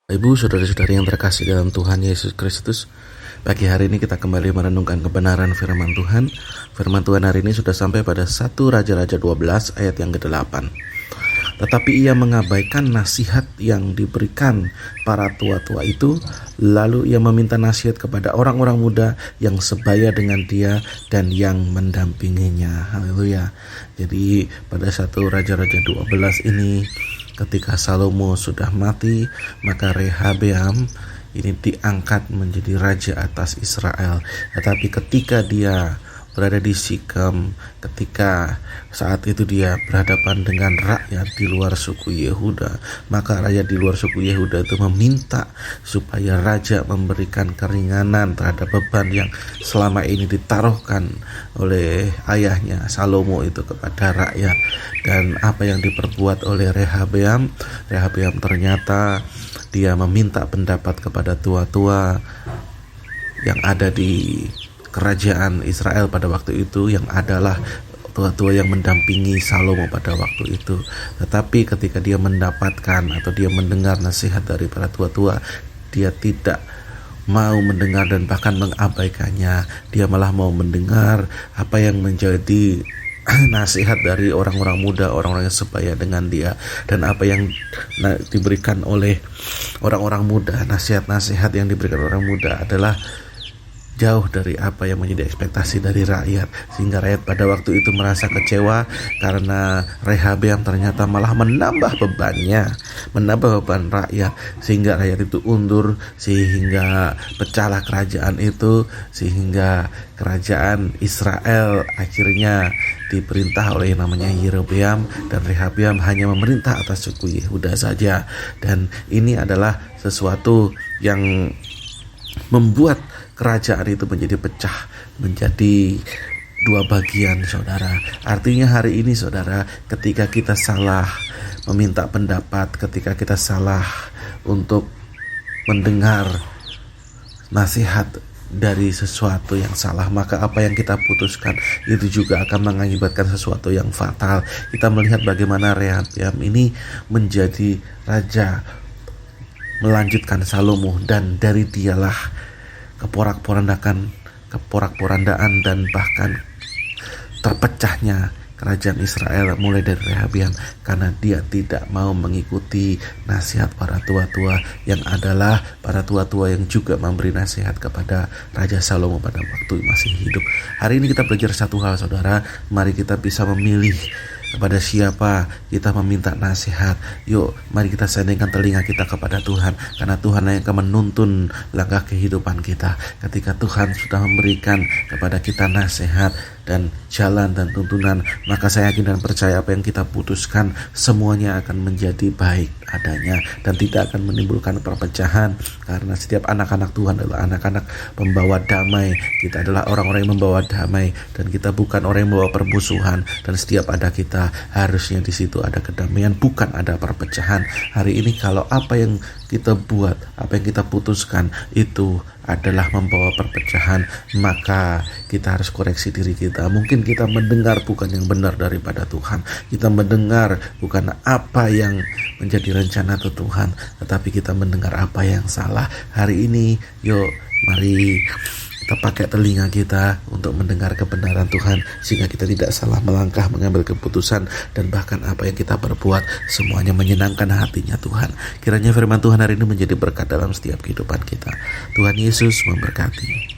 Ibu, saudara-saudari yang terkasih dalam Tuhan Yesus Kristus, pagi hari ini kita kembali merenungkan kebenaran firman Tuhan. Firman Tuhan hari ini sudah sampai pada 1 Raja-Raja 12 ayat yang ke-8. Tetapi ia mengabaikan nasihat yang diberikan para tua-tua itu, lalu ia meminta nasihat kepada orang-orang muda yang sebaya dengan dia dan yang mendampinginya. Haleluya. Jadi pada 1 Raja-Raja 12 ini, ketika Salomo sudah mati, maka Rehabeam ini diangkat menjadi raja atas Israel. Tetapi ketika dia berada di Sikem, ketika saat itu dia berhadapan dengan rakyat di luar suku Yehuda, maka rakyat di luar suku Yehuda itu meminta supaya raja memberikan keringanan terhadap beban yang selama ini ditaruhkan oleh ayahnya Salomo itu kepada rakyat. Dan apa yang diperbuat oleh Rehabeam ternyata dia meminta pendapat kepada tua-tua yang ada di kerajaan Israel pada waktu itu, yang adalah tua-tua yang mendampingi Salomo pada waktu itu. Tetapi ketika dia mendapatkan atau dia mendengar nasihat dari para tua-tua, dia tidak mau mendengar dan bahkan mengabaikannya. Dia malah mau mendengar apa yang menjadi nasihat dari orang-orang muda, orang-orang yang sebaya dengan dia. Dan apa yang diberikan oleh orang-orang muda, nasihat-nasihat yang diberikan orang muda adalah jauh dari apa yang menjadi ekspektasi dari rakyat, sehingga rakyat pada waktu itu merasa kecewa karena Rehabeam ternyata malah menambah beban rakyat, sehingga rakyat itu undur, sehingga pecahlah kerajaan itu, sehingga kerajaan Israel akhirnya diperintah oleh namanya Yerobeam, dan Rehabeam hanya memerintah atas suku Yehuda saja. Dan ini adalah sesuatu yang membuat kerajaan itu menjadi pecah, menjadi dua bagian, saudara. Artinya hari ini, saudara, ketika kita salah meminta pendapat, ketika kita salah untuk mendengar nasihat dari sesuatu yang salah, maka apa yang kita putuskan itu juga akan mengakibatkan sesuatu yang fatal. Kita melihat bagaimana Rehabeam ini menjadi raja melanjutkan Salomo, dan dari dialah keporak-porandaan dan bahkan terpecahnya kerajaan Israel mulai dari Rehabeam, karena dia tidak mau mengikuti nasihat para tua-tua, yang adalah para tua-tua yang juga memberi nasihat kepada Raja Salomo pada waktu masih hidup. Hari ini kita belajar satu hal, saudara. Mari kita bisa memilih kepada siapa kita meminta nasihat. Yuk, mari kita sandingkan telinga kita kepada Tuhan, karena Tuhan yang akan menuntun langkah kehidupan kita. Ketika Tuhan sudah memberikan kepada kita nasihat dan jalan dan tuntunan, maka saya yakin dan percaya apa yang kita putuskan semuanya akan menjadi baik adanya dan tidak akan menimbulkan perpecahan, karena setiap anak-anak Tuhan adalah anak-anak pembawa damai. Kita adalah orang-orang yang membawa damai, dan kita bukan orang yang membawa permusuhan. Dan setiap ada kita, harusnya di situ ada kedamaian, bukan ada perpecahan. Hari ini kalau apa yang kita buat, apa yang kita putuskan itu adalah membawa perpecahan, maka kita harus koreksi diri kita. Mungkin kita mendengar bukan yang benar daripada Tuhan, kita mendengar bukan apa yang menjadi rencana Tuhan, tetapi kita mendengar apa yang salah. Hari ini yuk, mari kita pakai telinga kita untuk mendengar kebenaran Tuhan, sehingga kita tidak salah melangkah mengambil keputusan, dan bahkan apa yang kita perbuat semuanya menyenangkan hatinya Tuhan. Kiranya firman Tuhan hari ini menjadi berkat dalam setiap kehidupan kita. Tuhan Yesus memberkati.